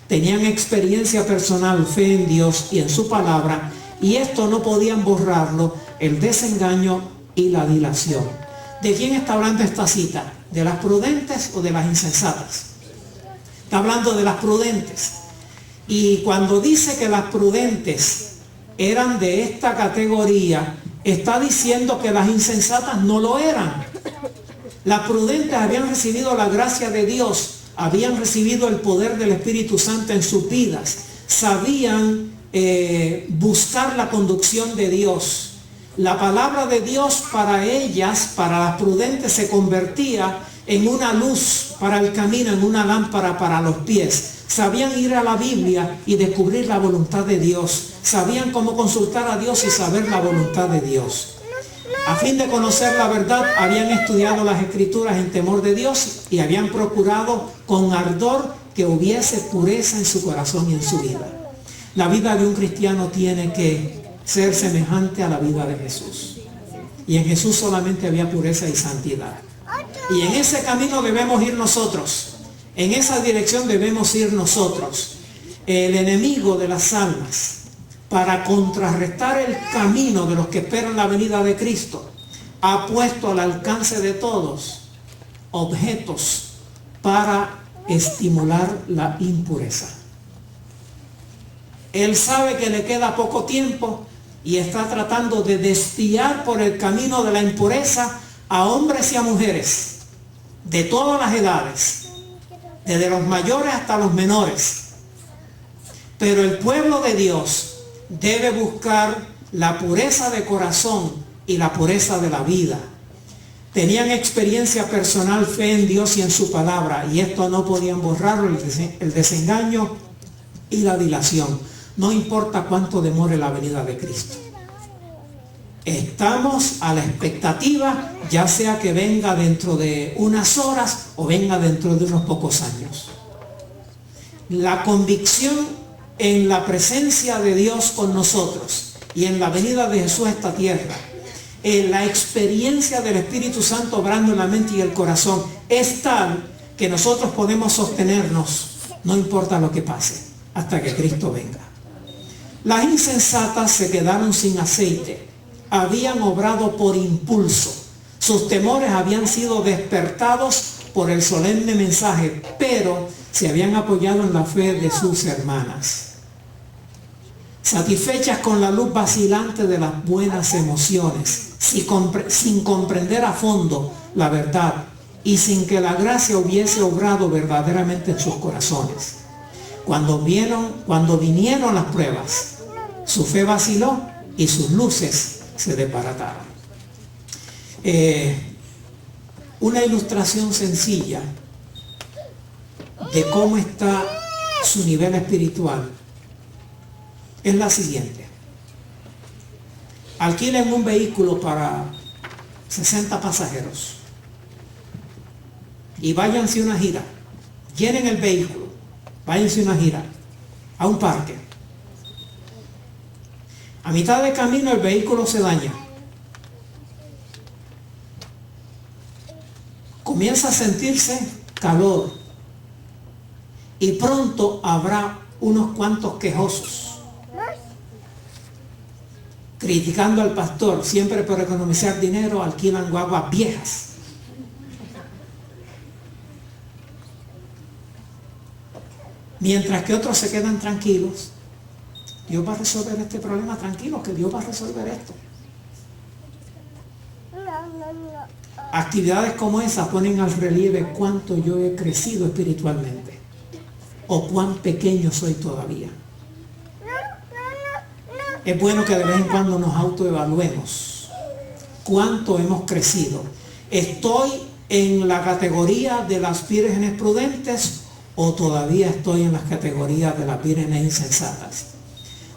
Tenían experiencia personal, fe en Dios y en su palabra, y esto no podían borrarlo, el desengaño y la dilación. ¿De quién está hablando esta cita? ¿De las prudentes o de las insensatas? Está hablando de las prudentes. Y cuando dice que las prudentes eran de esta categoría, está diciendo que las insensatas no lo eran. Las prudentes habían recibido la gracia de Dios, habían recibido el poder del Espíritu Santo en sus vidas, sabían buscar la conducción de Dios. La palabra de Dios para ellas, para las prudentes, se convertía en una luz para el camino, en una lámpara para los pies. Sabían ir a la Biblia y descubrir la voluntad de Dios. Sabían cómo consultar a Dios y saber la voluntad de Dios. A fin de conocer la verdad, habían estudiado las Escrituras en temor de Dios y habían procurado con ardor que hubiese pureza en su corazón y en su vida. La vida de un cristiano tiene que ser semejante a la vida de Jesús. Y en Jesús solamente había pureza y santidad. Y en ese camino debemos ir nosotros. En esa dirección debemos ir nosotros. El enemigo de las almas, para contrarrestar el camino de los que esperan la venida de Cristo, ha puesto al alcance de todos objetos para estimular la impureza. Él sabe que le queda poco tiempo y está tratando de desviar por el camino de la impureza a hombres y a mujeres de todas las edades, desde los mayores hasta los menores. Pero el pueblo de Dios debe buscar la pureza de corazón y la pureza de la vida. Tenían experiencia personal, fe en Dios y en su palabra, y esto no podían borrarlo, el desengaño y la dilación. No importa cuánto demore la venida de Cristo. Estamos a la expectativa, ya sea que venga dentro de unas horas o venga dentro de unos pocos años. La convicción en la presencia de Dios con nosotros y en la venida de Jesús a esta tierra, en la experiencia del Espíritu Santo obrando en la mente y el corazón, es tal que nosotros podemos sostenernos, no importa lo que pase, hasta que Cristo venga. Las insensatas se quedaron sin aceite, habían obrado por impulso, sus temores habían sido despertados por el solemne mensaje, pero se habían apoyado en la fe de sus hermanas. Satisfechas con la luz vacilante de las buenas emociones, sin comprender a fondo la verdad y sin que la gracia hubiese obrado verdaderamente en sus corazones. Cuando vinieron las pruebas, su fe vaciló y sus luces se desbarataron. Una ilustración sencilla de cómo está su nivel espiritual es la siguiente. Alquilen un vehículo para 60 pasajeros y váyanse a una gira. Llenen el vehículo, váyanse a una gira, a un parque. A mitad de camino el vehículo se daña. Comienza a sentirse calor y pronto habrá unos cuantos quejosos criticando al pastor. Siempre por economizar dinero alquilan guaguas viejas. Mientras que otros se quedan tranquilos. Dios va a resolver este problema, tranquilos, que Dios va a resolver esto. Actividades como esas ponen al relieve cuánto yo he crecido espiritualmente o cuán pequeño soy todavía. Es bueno que de vez en cuando nos autoevaluemos. ¿Cuánto hemos crecido? ¿Estoy en la categoría de las vírgenes prudentes o todavía estoy en las categorías de las vírgenes insensatas?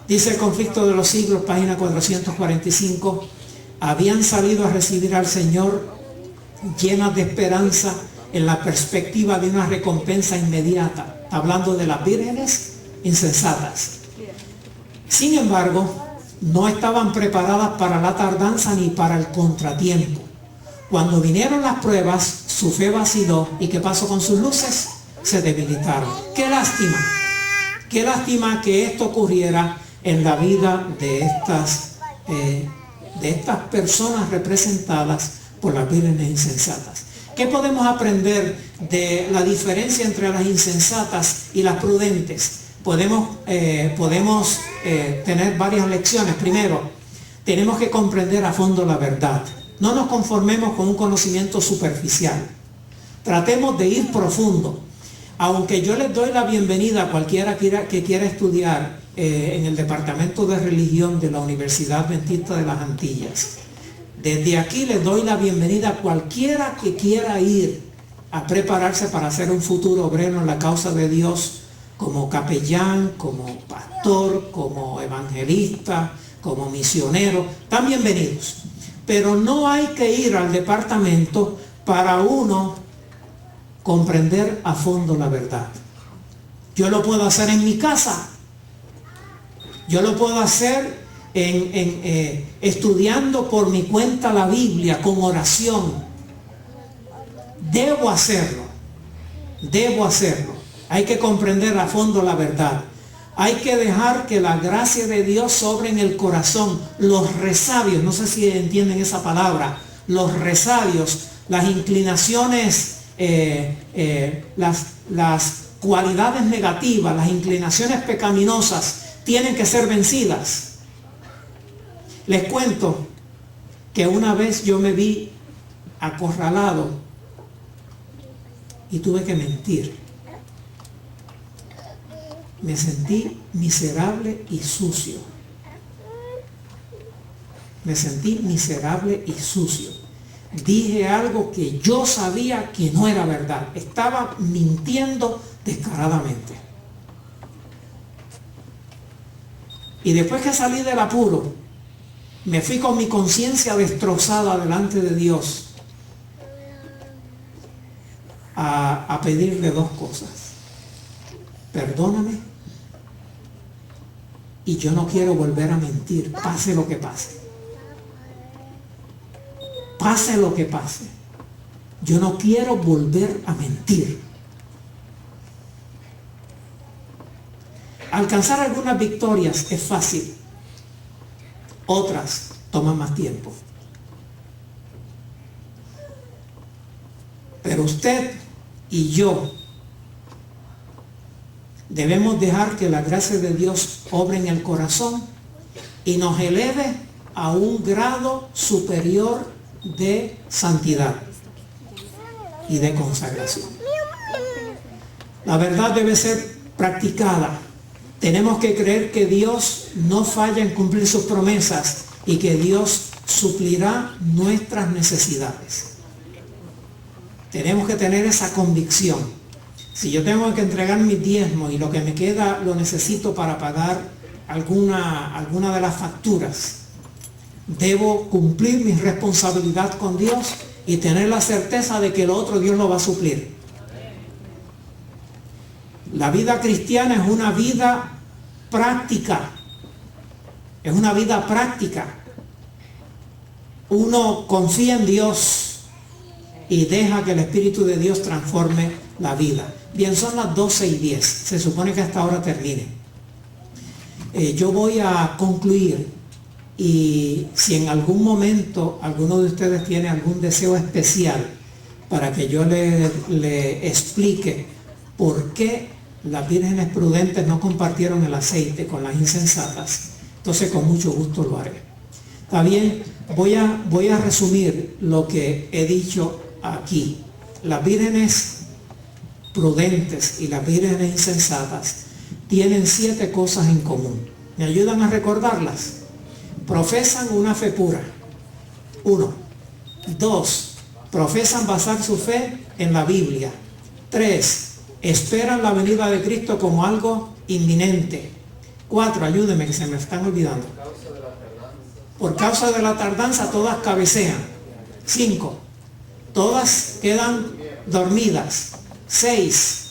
Dice el Conflicto de los Siglos, página 445, habían salido a recibir al Señor llenas de esperanza en la perspectiva de una recompensa inmediata, hablando de las vírgenes insensatas. Sin embargo, no estaban preparadas para la tardanza ni para el contratiempo. Cuando vinieron las pruebas, su fe vaciló. ¿Y qué pasó con sus luces? Se debilitaron. ¡Qué lástima! ¡Qué lástima que esto ocurriera en la vida de estas personas representadas por las vírgenes insensatas! ¿Qué podemos aprender de la diferencia entre las insensatas y las prudentes? Podemos tener varias lecciones. Primero, tenemos que comprender a fondo la verdad. No nos conformemos con un conocimiento superficial. Tratemos de ir profundo. Aunque yo les doy la bienvenida a cualquiera que quiera estudiar en el Departamento de Religión de la Universidad Adventista de las Antillas, desde aquí les doy la bienvenida a cualquiera que quiera ir a prepararse para hacer un futuro obrero en la causa de Dios, como capellán, como pastor, como evangelista, como misionero. Están bienvenidos. Pero no hay que ir al departamento para uno comprender a fondo la verdad. Yo lo puedo hacer en mi casa. Yo lo puedo hacer estudiando por mi cuenta la Biblia, con oración. Debo hacerlo. Hay que comprender a fondo la verdad. Hay que dejar que la gracia de Dios sobre en el corazón. Los resabios, no sé si entienden esa palabra, los resabios, las inclinaciones, las cualidades negativas, las inclinaciones pecaminosas tienen que ser vencidas. Les cuento que una vez yo me vi acorralado y tuve que mentir. Me sentí miserable y sucio. Dije algo que yo sabía que no era verdad. Estaba mintiendo descaradamente. Y después que salí del apuro, me fui con mi conciencia destrozada delante de Dios a pedirle dos cosas. Perdóname, y yo no quiero volver a mentir, pase lo que pase. Pase lo que pase. Yo no quiero volver a mentir. Alcanzar algunas victorias es fácil. Otras toman más tiempo. Pero usted y yo debemos dejar que la gracia de Dios obre en el corazón y nos eleve a un grado superior de santidad y de consagración. La verdad debe ser practicada. Tenemos que creer que Dios no falla en cumplir sus promesas y que Dios suplirá nuestras necesidades. Tenemos que tener esa convicción. Si yo tengo que entregar mis diezmos y lo que me queda lo necesito para pagar alguna de las facturas, debo cumplir mi responsabilidad con Dios y tener la certeza de que lo otro Dios lo va a suplir. La vida cristiana es una vida práctica. Es una vida práctica. Uno confía en Dios y deja que el Espíritu de Dios transforme la vida. Bien, son las 12:10. Se supone que hasta ahora termine. Yo voy a concluir, y si en algún momento alguno de ustedes tiene algún deseo especial para que yo le explique por qué las vírgenes prudentes no compartieron el aceite con las insensatas, entonces con mucho gusto lo haré. Está bien, voy a resumir lo que he dicho aquí. Las vírgenes prudentes y las vírgenes insensatas tienen 7 cosas en común. ¿Me ayudan a recordarlas? Profesan una fe pura. 1. 2. Profesan basar su fe en la Biblia. 3. Esperan la venida de Cristo como algo inminente. 4. Ayúdenme que se me están olvidando. Por causa de la tardanza todas cabecean. 5. Todas quedan dormidas. 6.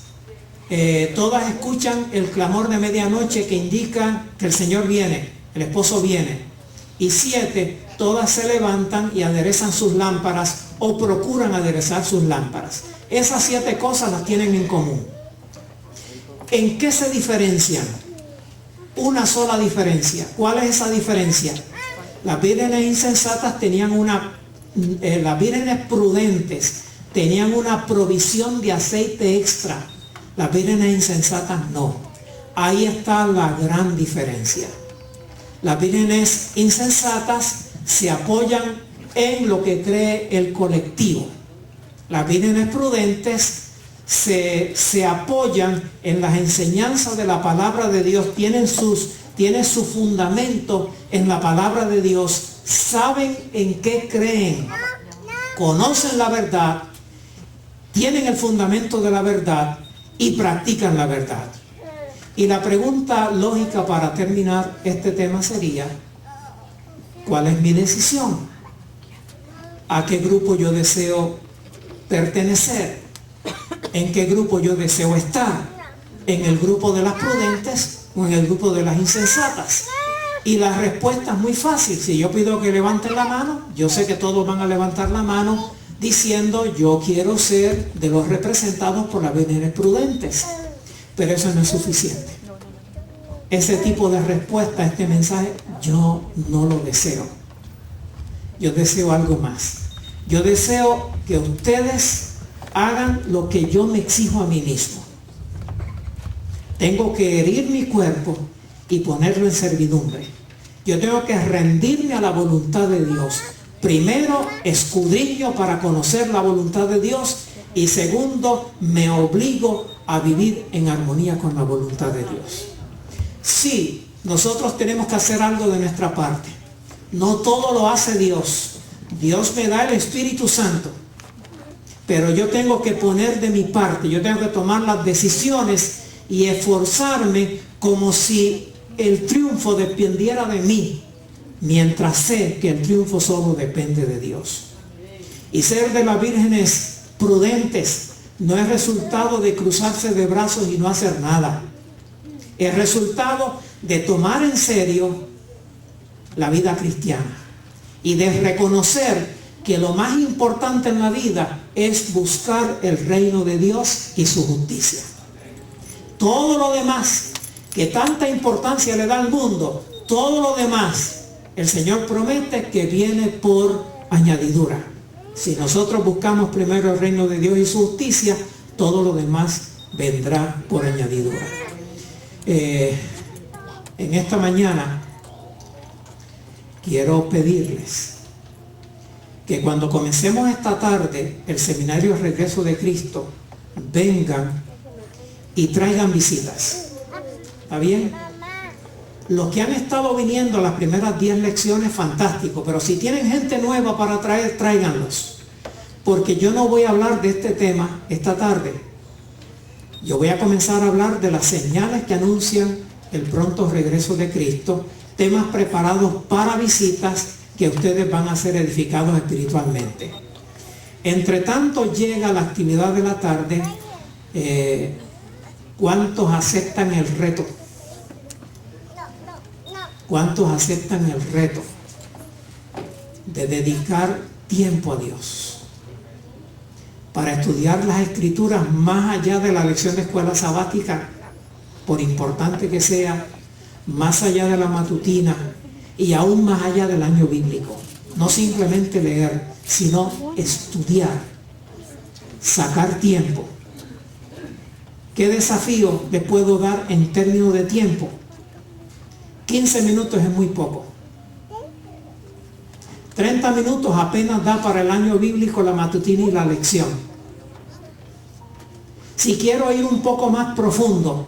Todas escuchan el clamor de medianoche que indica que el Señor viene. el esposo viene. Y 7, todas se levantan y aderezan sus lámparas o procuran aderezar sus lámparas. Esas 7 cosas las tienen en común. ¿En qué se diferencian? Una sola diferencia. ¿Cuál es esa diferencia? Las vírgenes insensatas tenían las vírgenes prudentes tenían una provisión de aceite extra. Las vírgenes insensatas no. Ahí está la gran diferencia. Las vírgenes insensatas se apoyan en lo que cree el colectivo. Las vírgenes prudentes se apoyan en las enseñanzas de la palabra de Dios, tienen su fundamento en la palabra de Dios, saben en qué creen, conocen la verdad, tienen el fundamento de la verdad y practican la verdad. Y la pregunta lógica para terminar este tema sería, ¿cuál es mi decisión? ¿A qué grupo yo deseo pertenecer? ¿En qué grupo yo deseo estar? ¿En el grupo de las prudentes o en el grupo de las insensatas? Y la respuesta es muy fácil. Si yo pido que levanten la mano, yo sé que todos van a levantar la mano diciendo, yo quiero ser de los representados por las vírgenes prudentes. Pero eso no es suficiente. Ese tipo de respuesta a este mensaje, yo no lo deseo. Yo deseo algo más. Yo deseo que ustedes hagan lo que yo me exijo a mí mismo. Tengo que herir mi cuerpo y ponerlo en servidumbre. Yo tengo que rendirme a la voluntad de Dios. Primero, escudriño para conocer la voluntad de Dios. Y segundo, me obligo a vivir en armonía con la voluntad de Dios. Sí, nosotros tenemos que hacer algo de nuestra parte. No todo lo hace Dios. Dios me da el Espíritu Santo. Pero yo tengo que poner de mi parte, yo tengo que tomar las decisiones y esforzarme como si el triunfo dependiera de mí, mientras sé que el triunfo solo depende de Dios. Y ser de las vírgenes prudentes no es resultado de cruzarse de brazos y no hacer nada. Es resultado de tomar en serio la vida cristiana y de reconocer que lo más importante en la vida es buscar el reino de Dios y su justicia. Todo lo demás, que tanta importancia le da al mundo, todo lo demás, el Señor promete que viene por añadidura. Si nosotros buscamos primero el reino de Dios y su justicia, todo lo demás vendrá por añadidura. En esta mañana quiero pedirles que cuando comencemos esta tarde el seminario Regreso de Cristo, vengan y traigan visitas. ¿Está bien? Los que han estado viniendo a las primeras 10 lecciones, fantástico, pero si tienen gente nueva para traer, tráiganlos. Porque yo no voy a hablar de este tema esta tarde. Yo voy a comenzar a hablar de las señales que anuncian el pronto regreso de Cristo, temas preparados para visitas que ustedes van a ser edificados espiritualmente. Entre tanto llega la actividad de la tarde, ¿cuántos aceptan el reto? ¿Cuántos aceptan el reto de dedicar tiempo a Dios para estudiar las Escrituras más allá de la lección de escuela sabática, por importante que sea, más allá de la matutina y aún más allá del año bíblico? No simplemente leer, sino estudiar, sacar tiempo. ¿Qué desafío les puedo dar en términos de tiempo? 15 minutos es muy poco. 30 minutos apenas da para el año bíblico, la matutina y la lección. Si quiero ir un poco más profundo,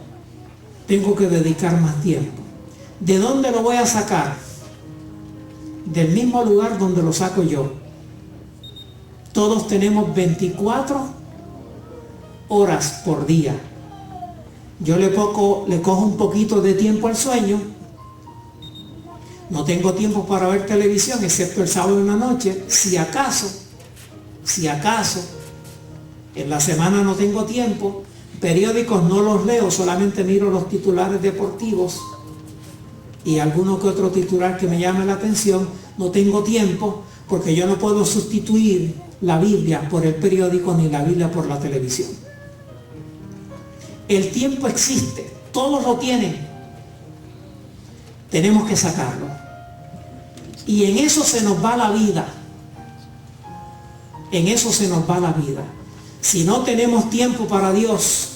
tengo que dedicar más tiempo. ¿De dónde lo voy a sacar? Del mismo lugar donde lo saco yo. Todos tenemos 24 horas por día. Yo le cojo un poquito de tiempo al sueño. No tengo tiempo para ver televisión, excepto el sábado en la noche. Si acaso, en la semana no tengo tiempo. Periódicos no los leo, solamente miro los titulares deportivos. y alguno que otro titular que me llame la atención. No tengo tiempo porque yo no puedo sustituir la Biblia por el periódico ni la Biblia por la televisión. El tiempo existe, todos lo tienen. Tenemos que sacarlo. Y en eso se nos va la vida. En eso se nos va la vida. Si no tenemos tiempo para Dios,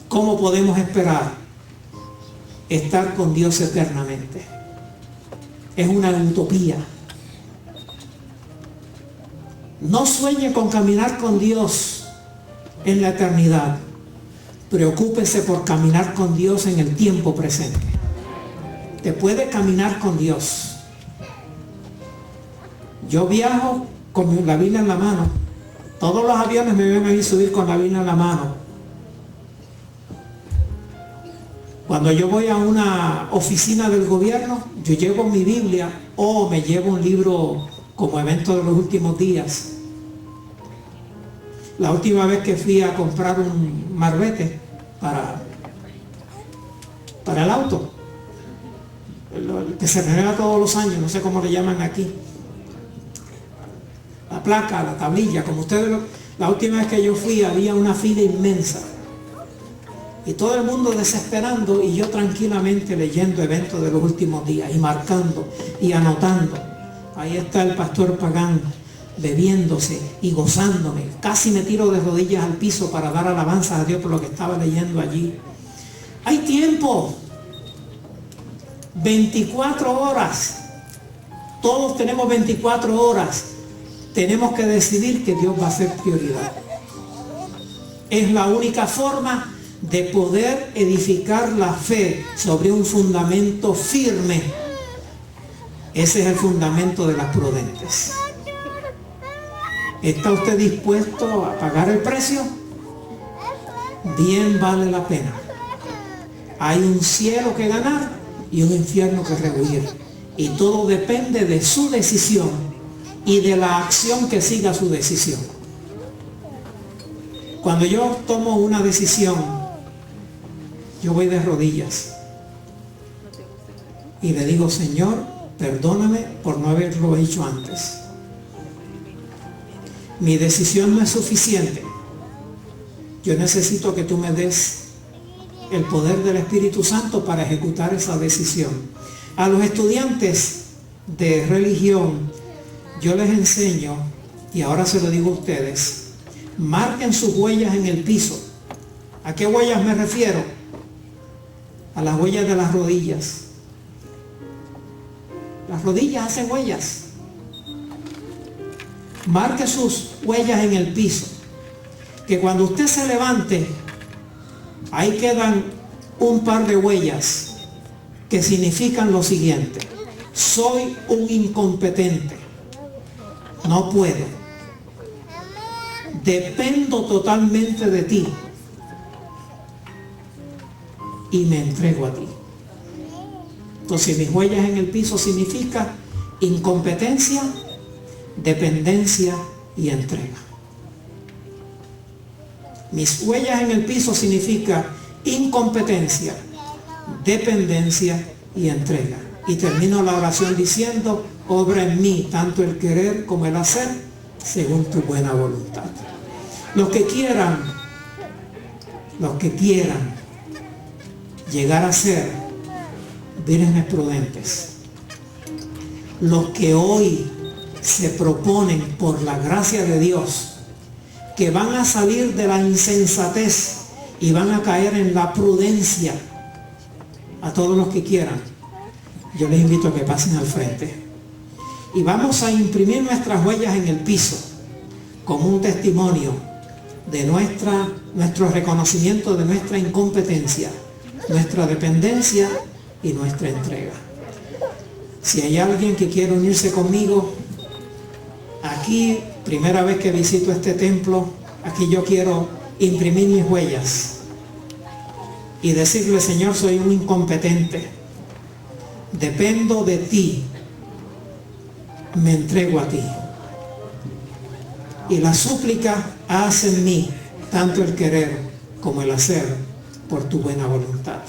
¿cómo podemos esperar estar con Dios eternamente? Es una utopía. No sueñe con caminar con Dios en la eternidad. Preocúpese por caminar con Dios en el tiempo presente. Te puede caminar con Dios. Yo viajo con la Biblia en la mano. Todos los aviones me ven a mí subir con la Biblia en la mano. Cuando yo voy a una oficina del gobierno, yo llevo mi Biblia o me llevo un libro como evento de los últimos días. La última vez que fui a comprar un marbete para el auto, el que se renueva todos los años, no sé cómo le llaman aquí, la placa, la tablilla, como ustedes la última vez que yo fui había una fila inmensa y todo el mundo desesperando y yo tranquilamente leyendo eventos de los últimos días y marcando y anotando. Ahí está el pastor Pagán bebiéndose y gozándome. Casi me tiro de rodillas al piso para dar alabanzas a Dios por lo que estaba leyendo allí. Hay tiempo. 24 horas. Todos tenemos 24 horas. Tenemos que decidir que Dios va a ser prioridad. Es la única forma de poder edificar la fe sobre un fundamento firme. Ese es el fundamento de las prudentes. ¿Está usted dispuesto a pagar el precio? Bien vale la pena. Hay un cielo que ganar y un infierno que rehuir. Y todo depende de su decisión y de la acción que siga su decisión. Cuando yo tomo una decisión, yo voy de rodillas y le digo: Señor, perdóname por no haberlo hecho antes. Mi decisión no es suficiente. Yo necesito que tú me des el poder del Espíritu Santo para ejecutar esa decisión. A los estudiantes de religión yo les enseño, y ahora se lo digo a ustedes, marquen sus huellas en el piso. ¿A qué huellas me refiero? A las huellas de las rodillas. Las rodillas hacen huellas. Marque sus huellas en el piso, que cuando usted se levante, ahí quedan un par de huellas que significan lo siguiente: soy un incompetente, no puedo, dependo totalmente de ti y me entrego a ti. Entonces mis huellas en el piso significa incompetencia, dependencia y entrega. Mis huellas en el piso significa incompetencia, dependencia y entrega. Y termino la oración diciendo: obra en mí tanto el querer como el hacer según tu buena voluntad. Los que quieran llegar a ser vírgenes prudentes, los que hoy se proponen por la gracia de Dios que van a salir de la insensatez y van a caer en la prudencia, a todos los que quieran, yo les invito a que pasen al frente y vamos a imprimir nuestras huellas en el piso como un testimonio de nuestro reconocimiento de nuestra incompetencia, nuestra dependencia y nuestra entrega. Si hay alguien que quiere unirse conmigo, aquí, primera vez que visito este templo, aquí yo quiero imprimir mis huellas y decirle: Señor, soy un incompetente, dependo de ti, me entrego a ti. Y la súplica: haz en mí tanto el querer como el hacer por tu buena voluntad.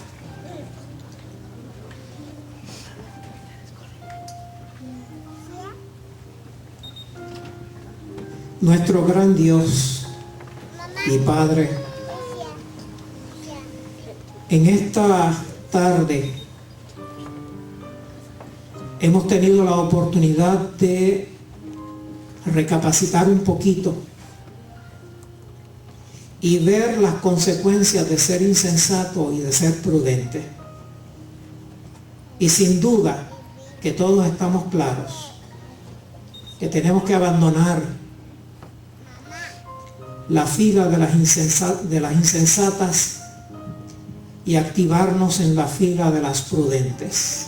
Nuestro gran Dios y Padre, en esta tarde hemos tenido la oportunidad de recapacitar un poquito y ver las consecuencias de ser insensato y de ser prudente. Y sin duda que todos estamos claros que tenemos que abandonar la fila de las insensatas y activarnos en la fila de las prudentes.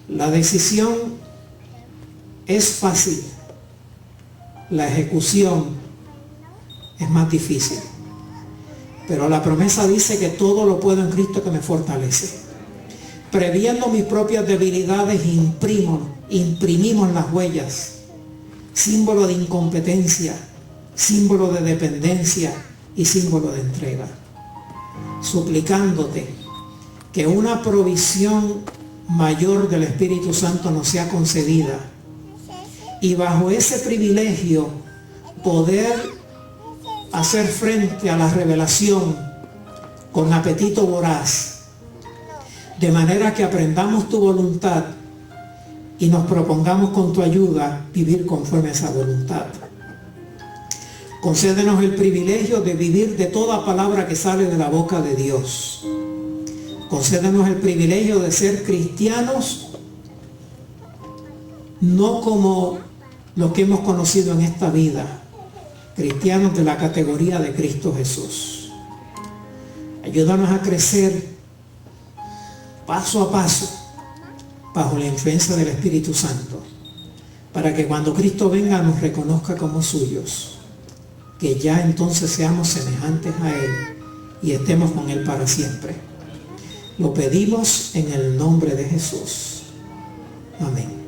La decisión es fácil, la ejecución es más difícil, pero la promesa dice que todo lo puedo en Cristo que me fortalece. Previendo mis propias debilidades, imprimimos las huellas, símbolo de incompetencia, símbolo de dependencia y símbolo de entrega, suplicándote que una provisión mayor del Espíritu Santo nos sea concedida y bajo ese privilegio poder hacer frente a la revelación con apetito voraz, de manera que aprendamos tu voluntad y nos propongamos con tu ayuda vivir conforme a esa voluntad. Concédenos el privilegio de vivir de toda palabra que sale de la boca de Dios. Concédenos el privilegio de ser cristianos, no como lo que hemos conocido en esta vida, cristianos de la categoría de Cristo Jesús. Ayúdanos a crecer paso a paso bajo la influencia del Espíritu Santo, para que cuando Cristo venga nos reconozca como suyos, que ya entonces seamos semejantes a Él y estemos con Él para siempre. Lo pedimos en el nombre de Jesús. Amén.